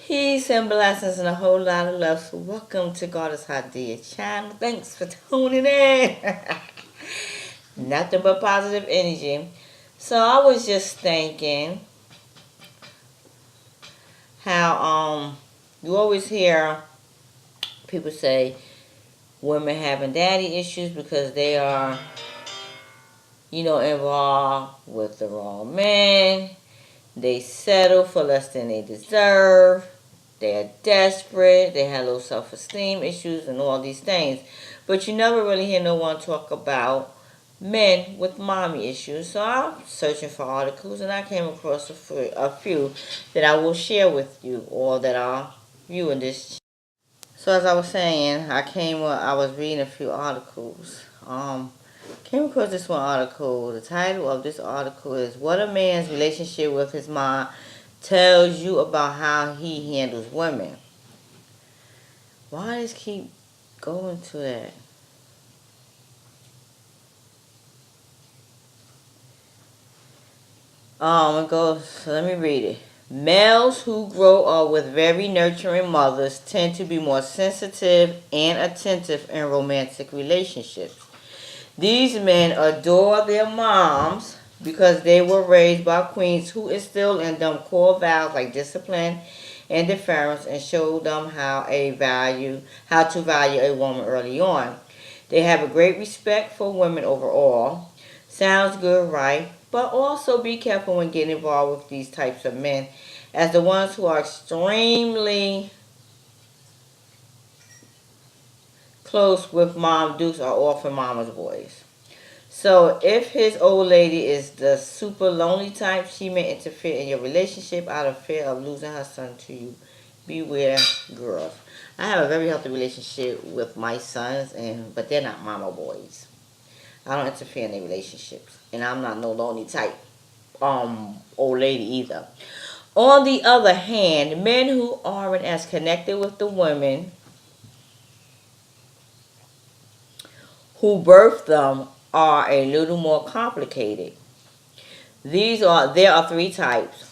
Peace and blessings and a whole lot of love. So welcome to Goddess Hadia channel. Thanks for tuning in. Nothing but positive energy. So I was just thinking how you always hear people say women having daddy issues because they are, involved with the wrong man. They settle for less than they deserve. They're desperate. They have low self-esteem issues and all these things. But you never really hear no one talk about men with mommy issues. So I'm searching for articles and I came across a few that I will share with you or that are viewing this. So as I was saying, I was reading a few articles. Came across this one article. The title of this article is "What a Man's Relationship with His Mom Tells You About How He Handles Women." Why does keep going to that? It goes. So let me read it. Males who grow up with very nurturing mothers tend to be more sensitive and attentive in romantic relationships. These men adore their moms because they were raised by queens who instilled in them core values like discipline and deference and showed them how to value a woman early on. They have a great respect for women overall. Sounds good, right? But also be careful when getting involved with these types of men, as the ones who are extremely close with mom dukes are often mama's boys. So if his old lady is the super lonely type, she may interfere in your relationship out of fear of losing her son to you. Beware, girls. I have a very healthy relationship with my sons, but they're not mama boys. I don't interfere in their relationships, and I'm not no lonely type old lady either. On the other hand, men who aren't as connected with the women who birthed them are a little more complicated. There are three types.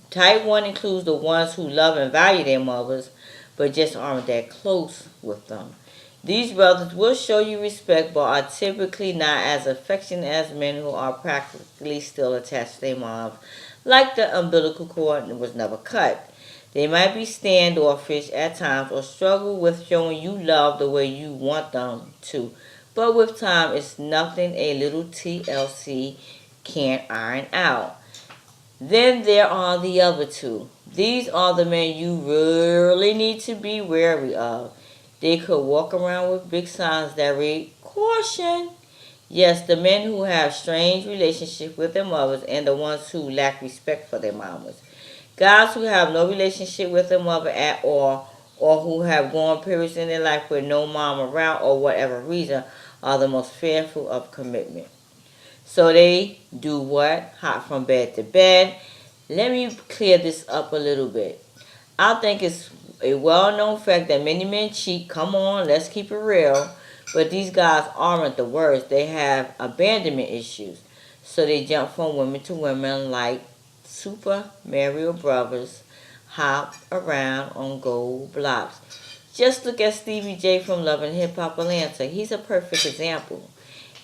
Type 1 includes the ones who love and value their mothers, but just aren't that close with them. These brothers will show you respect, but are typically not as affectionate as men who are practically still attached to their moms, like the umbilical cord was never cut. They might be standoffish at times or struggle with showing you love the way you want them to, but with time, it's nothing a little TLC can't iron out. Then there are the other two. These are the men you really need to be wary of. They could walk around with big signs that read, "Caution." Yes, the men who have strange relationships with their mothers and the ones who lack respect for their mamas. Guys who have no relationship with their mother at all or who have gone periods in their life with no mom around or whatever reason are the most fearful of commitment. So they do what? Hop from bed to bed. Let me clear this up a little bit. I think it's a well-known fact that many men cheat. Come on, let's keep it real. But these guys aren't the worst. They have abandonment issues. So they jump from women to women like Super Mario Brothers hop around on gold blocks. Just look at Stevie J from Love and Hip Hop Atlanta. He's a perfect example.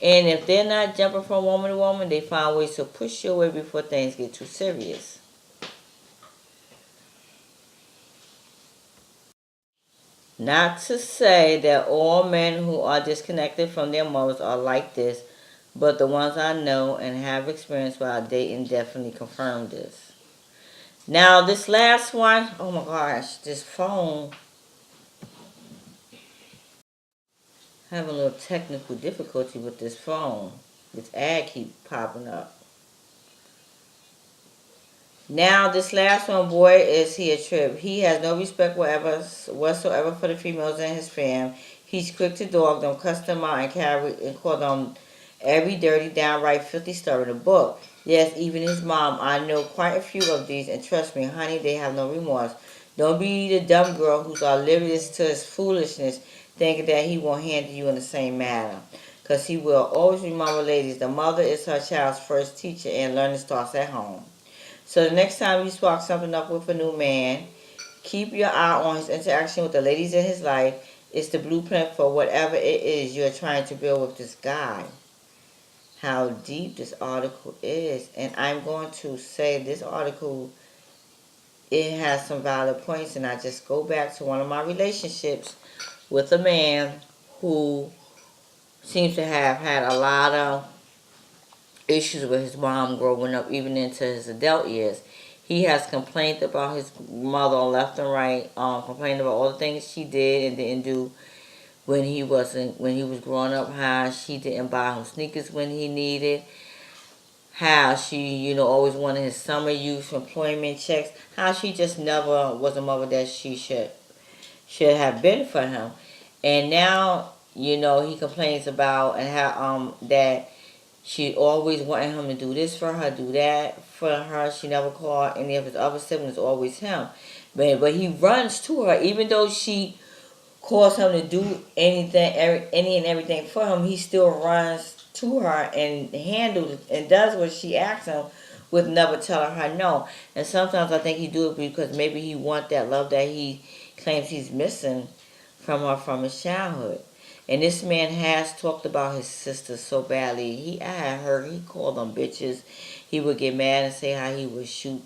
And if they're not jumping from woman to woman, they find ways to push you away before things get too serious. Not to say that all men who are disconnected from their mothers are like this, but the ones I know and have experienced while dating definitely confirm this. Now, this last one, oh my gosh, this phone, having a little technical difficulty with this phone. This ad keep popping up. Now, this last one, boy, is he a trip. He has no respect whatsoever for the females in his fam. He's quick to dog them, cuss them out, and call them every dirty, downright filthy story in the book. Yes, even his mom. I know quite a few of these, and trust me, honey, they have no remorse. Don't be the dumb girl who's oblivious to his foolishness, thinking that he won't handle you in the same manner. Because he will. Always remember, ladies, the mother is her child's first teacher, and learning starts at home. So the next time you spark something up with a new man, Keep your eye on his interaction with the ladies in his life. It's the blueprint for whatever it is you're trying to build with this guy. How deep this article is. And I'm going to say this article, it has some valid points. And I just go back to one of my relationships with a man who seems to have had a lot of issues with his mom growing up, even into his adult years. He has complained about his mother left and right, complained about all the things she did and didn't do when he was growing up. How she didn't buy him sneakers when he needed. How she, always wanted his summer youth employment checks. How she just never was a mother that she should have been for him. And now, he complains about and how that she always wanted him to do this for her, do that for her. She never called any of his other siblings, always him. But he runs to her, even though she calls him to do anything, any and everything for him. He still runs to her and handles and does what she asks him, with never telling her no. And sometimes I think he do it because maybe he want that love that he claims he's missing from her from his childhood. And this man has talked about his sisters so badly. I had heard he called them bitches. He would get mad and say how he would shoot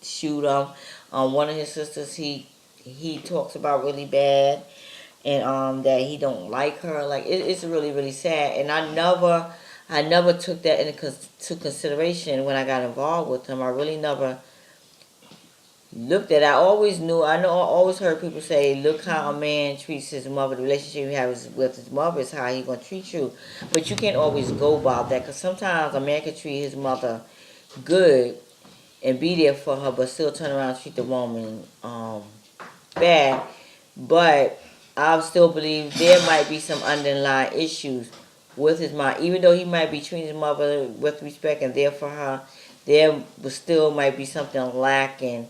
them. One of his sisters he talks about really bad, and that he don't like her. Like it's really really sad. And I never took that into consideration when I got involved with him. I really never looked at it. I always knew. I always heard people say, "Look how a man treats his mother. The relationship he has with his mother is how he gonna treat you." But you can't always go about that, because sometimes a man can treat his mother good and be there for her, but still turn around and treat the woman bad. But I still believe there might be some underlying issues with his mom. Even though he might be treating his mother with respect and there for her, there still might be something lacking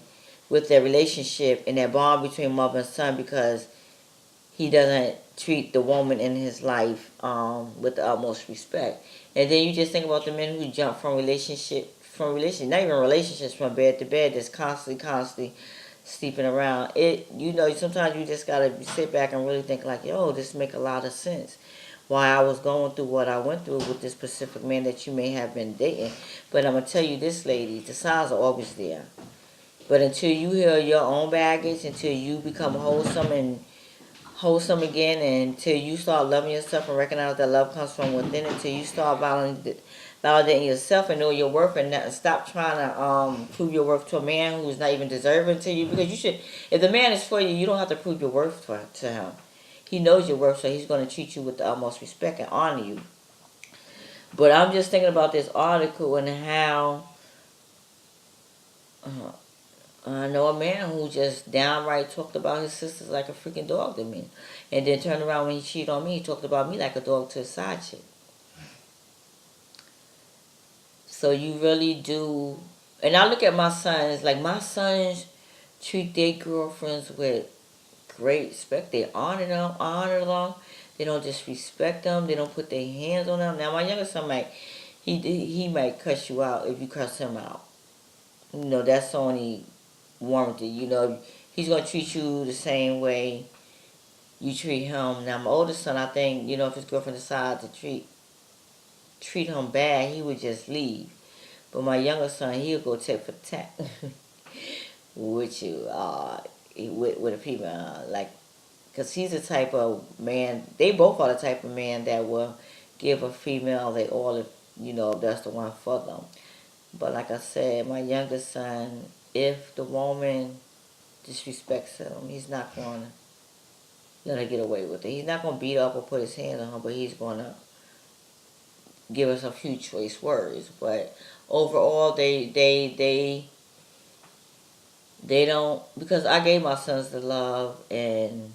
with their relationship and that bond between mother and son, because he doesn't treat the woman in his life with the utmost respect. And then you just think about the men who jump from relationship, not even relationships, from bed to bed, just constantly sleeping around. Sometimes you just gotta sit back and really think like, yo, this make a lot of sense. Why I was going through what I went through with this specific man that you may have been dating. But I'm gonna tell you this, lady, the signs are always there. But until you heal your own baggage, until you become wholesome again, and until you start loving yourself and recognize that love comes from within, until you start validating yourself and know your worth, and stop trying to prove your worth to a man who's not even deserving to you. Because you should, if the man is for you, you don't have to prove your worth to him. He knows your worth, so he's going to treat you with the utmost respect and honor you. But I'm just thinking about this article and how I know a man who just downright talked about his sisters like a freaking dog to me. And then turned around when he cheated on me, he talked about me like a dog to a side chick. So you really do. And I look at my sons, like my sons treat their girlfriends with great respect. They honor them. They don't disrespect them. They don't put their hands on them. Now my younger son he might cuss you out if you cuss him out. That's only warranted. He's gonna treat you the same way you treat him. Now my oldest son, I think, if his girlfriend decides to treat him bad, he would just leave. But my younger son, he'll go tit for tat with you, with a female, like, because he's the type of man. They both are the type of man that will give a female they all, if that's the one for them. But like I said, my younger son, if the woman disrespects him, he's not going to let her get away with it. He's not going to beat up or put his hands on her, but he's going to give us a few choice words. But overall, they don't, because I gave my sons the love and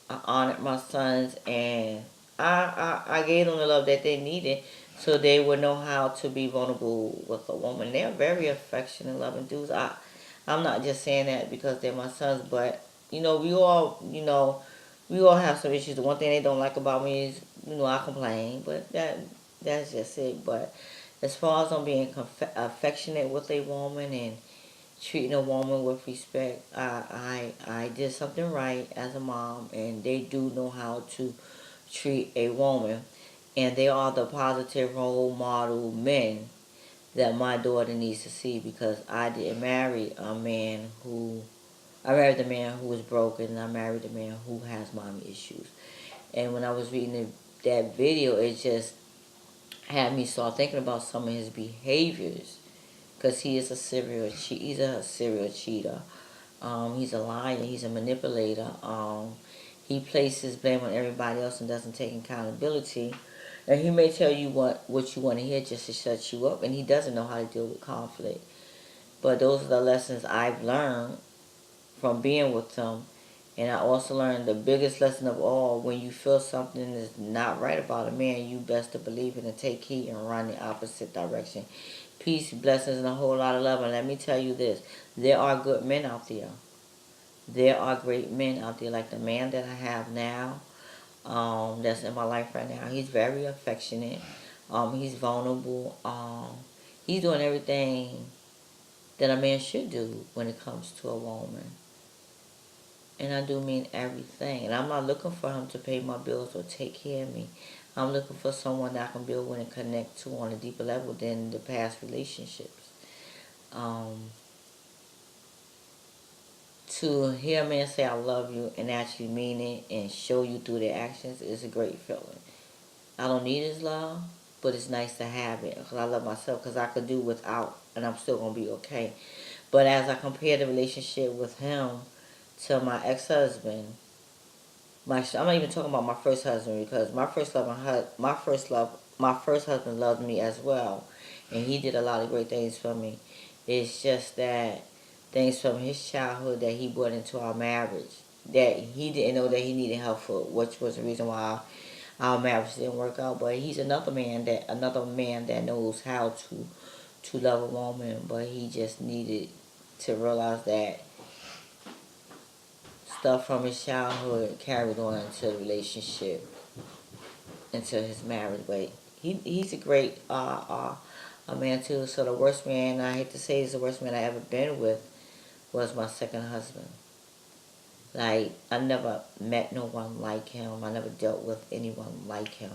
I honored my sons, and I gave them the love that they needed so they would know how to be vulnerable with a woman. They're very affectionate, loving dudes. I'm not just saying that because they're my sons, but we all have some issues. The one thing they don't like about me is, I complain, but that's just it. But as far as I'm being affectionate with a woman and treating a woman with respect. I did something right as a mom, and they do know how to treat a woman, and they are the positive role model men that my daughter needs to see, because I didn't marry a man who I married a man who was broken, and I married a man who has mommy issues. And when I was reading that video, it just had me start thinking about some of his behaviors, because he's a serial cheater. He's a liar. He's a manipulator. He places blame on everybody else and doesn't take accountability. And he may tell you what you want to hear just to shut you up, and he doesn't know how to deal with conflict. But those are the lessons I've learned from being with him. And I also learned the biggest lesson of all: when you feel something is not right about a man, you best to believe it and take heed and run the opposite direction. Peace, blessings, and a whole lot of love. And let me tell you this: there are good men out there. There are great men out there, like the man that I have now, that's in my life right now. He's very affectionate. He's vulnerable. He's doing everything that a man should do when it comes to a woman. And I do mean everything. And I'm not looking for him to pay my bills or take care of me. I'm looking for someone that I can build with and connect to on a deeper level than the past relationships. Um, to hear a man say I love you and actually mean it and show you through their actions is a great feeling. I don't need his love, but it's nice to have it, because I love myself, because I could do without and I'm still going to be okay. But as I compare the relationship with him to my ex-husband, I'm not even talking about my first husband, because my first husband loved me as well, and he did a lot of great things for me. It's just that things from his childhood that he brought into our marriage that he didn't know that he needed help for, which was the reason why our marriage didn't work out. But he's another man that knows how to love a woman, but he just needed to realize that stuff from his childhood carried on into the relationship, into his marriage. But he's a great a man too. So the worst man, I hate to say, is the worst man I ever been with was my second husband. Like, I never met no one like him. I never dealt with anyone like him.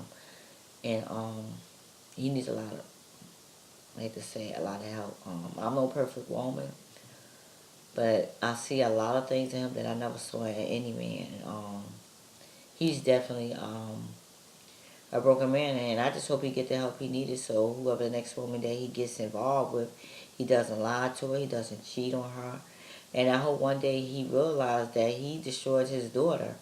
And he needs a lot of, I hate to say, a lot of help. I'm no perfect woman, but I see a lot of things in him that I never saw in any man. He's definitely a broken man, and I just hope he get the help he needed. So whoever the next woman that he gets involved with, he doesn't lie to her, he doesn't cheat on her, and I hope one day he realized that he destroyed his daughter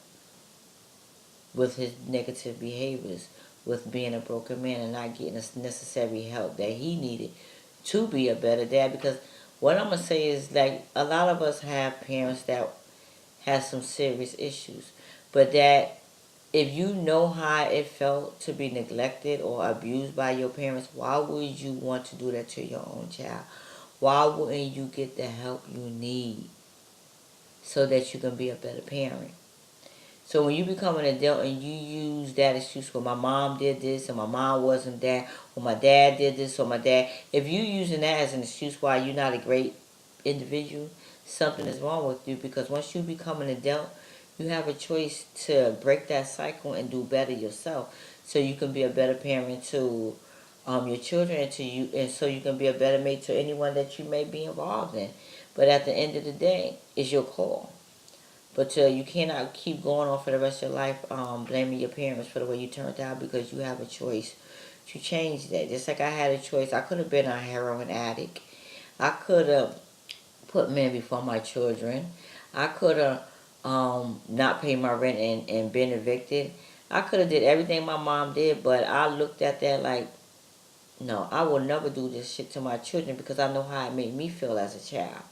with his negative behaviors, with being a broken man and not getting the necessary help that he needed to be a better dad. Because what I'm gonna say is, like, a lot of us have parents that have some serious issues, but that if you know how it felt to be neglected or abused by your parents, why would you want to do that to your own child? Why wouldn't you get the help you need so that you can be a better parent? So when you become an adult and you use that excuse, well, my mom did this and my mom wasn't that, or my dad did this or my dad, if you using that as an excuse why you're not a great individual, something is wrong with you. Because once you become an adult, you have a choice to break that cycle and do better yourself, so you can be a better parent to your children, and to you, and so you can be a better mate to anyone that you may be involved in. But at the end of the day, it's your call. But you cannot keep going on for the rest of your life blaming your parents for the way you turned out, because you have a choice to change that. Just like I had a choice. I could have been a heroin addict. I could have put men before my children. I could have not paid my rent and been evicted. I could have did everything my mom did, but I looked at that like, no, I will never do this shit to my children, because I know how it made me feel as a child.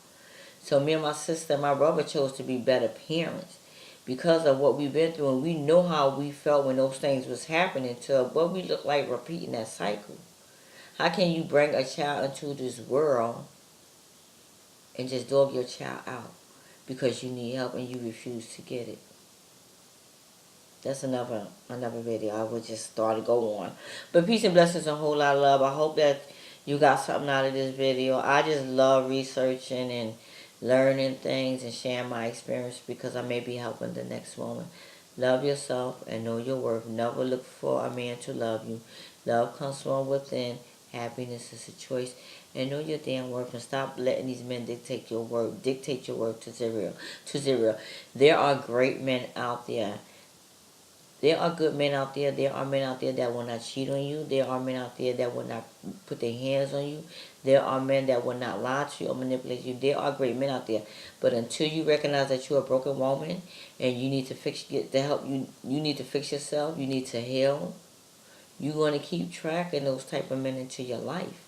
So me and my sister and my brother chose to be better parents because of what we've been through, and we know how we felt when those things was happening to us, what we look like repeating that cycle. How can you bring a child into this world and just dog your child out because you need help and you refuse to get it? That's another video. I would just start to go on. But peace and blessings and a whole lot of love. I hope that you got something out of this video. I just love researching and learning things and sharing my experience because I may be helping the next woman. Love yourself and know your worth. Never look for a man to love you. Love comes from within. Happiness is a choice. And know your damn worth and stop letting these men dictate your worth. Dictate your worth to zero. To zero. There are great men out there. There are good men out there. There are men out there that will not cheat on you. There are men out there that will not put their hands on you. There are men that will not lie to you or manipulate you. There are great men out there. But until you recognize that you're a broken woman and you need to get the help you need to fix yourself, you need to heal, you're going to keep tracking those type of men into your life.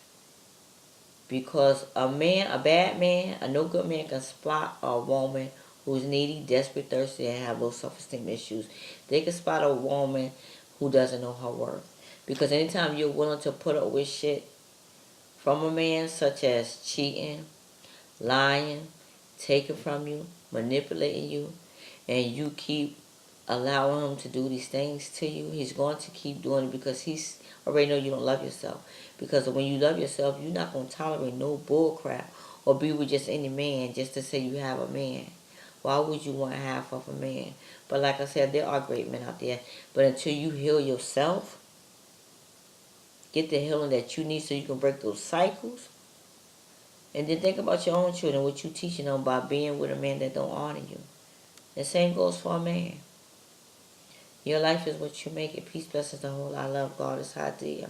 Because a bad man, a no good man can spot a woman who's needy, desperate, thirsty, and have low self-esteem issues. They can spot a woman who doesn't know her worth. Because anytime you're willing to put up with shit from a man, such as cheating, lying, taking from you, manipulating you, and you keep allowing him to do these things to you, he's going to keep doing it because he's already know you don't love yourself. Because when you love yourself, you're not going to tolerate no bull crap or be with just any man just to say you have a man. Why would you want half of a man? But like I said, there are great men out there. But until you heal yourself, get the healing that you need so you can break those cycles. And then think about your own children, what you teaching them by being with a man that don't honor you. The same goes for a man. Your life is what you make it. Peace, blessings, the whole. I love God. It's hot to you.